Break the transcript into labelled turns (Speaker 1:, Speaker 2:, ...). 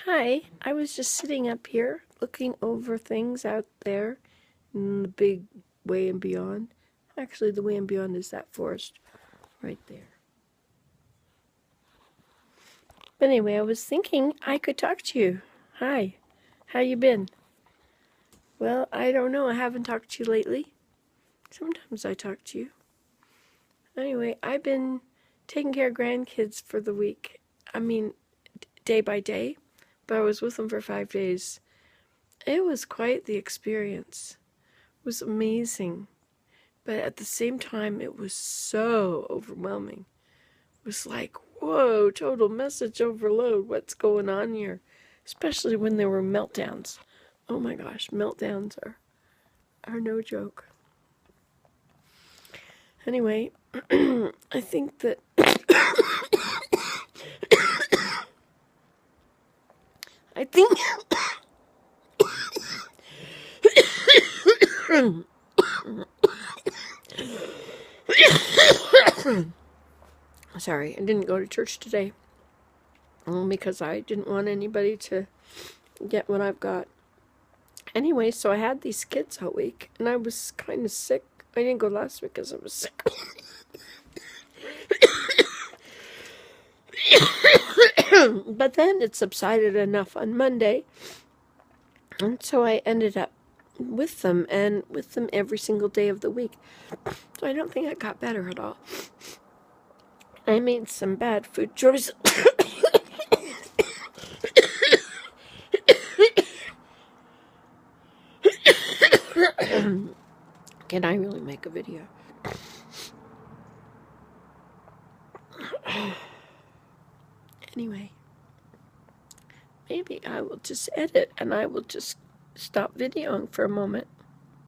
Speaker 1: Hi, I was just sitting up here looking over things out there in the big way and beyond. Actually, the way and beyond is that forest right there. But anyway, I was thinking I could talk to you. Hi, how you been? Well, I don't know. I haven't talked to you lately. Sometimes I talk to you. Anyway, I've been taking care of grandkids for the week. I mean, day by day, but I was with them for 5 days. It was quite the experience. It was amazing. But at the same time, it was so overwhelming. It was like, whoa, total message overload. What's going on here? Especially when there were meltdowns. Oh my gosh, meltdowns are no joke. Anyway, I think that I think sorry, I didn't go to church today because I didn't want anybody to get what I've got. Anyway, so I had these kids all week, and I was kind of sick. I didn't go last week because I was sick. But then it subsided enough on Monday, and so I ended up with them, and with them every single day of the week. So I don't think I got better at all. I made some bad food choices. Can I really make a video? Anyway, maybe I will just edit and I will just stop videoing for a moment.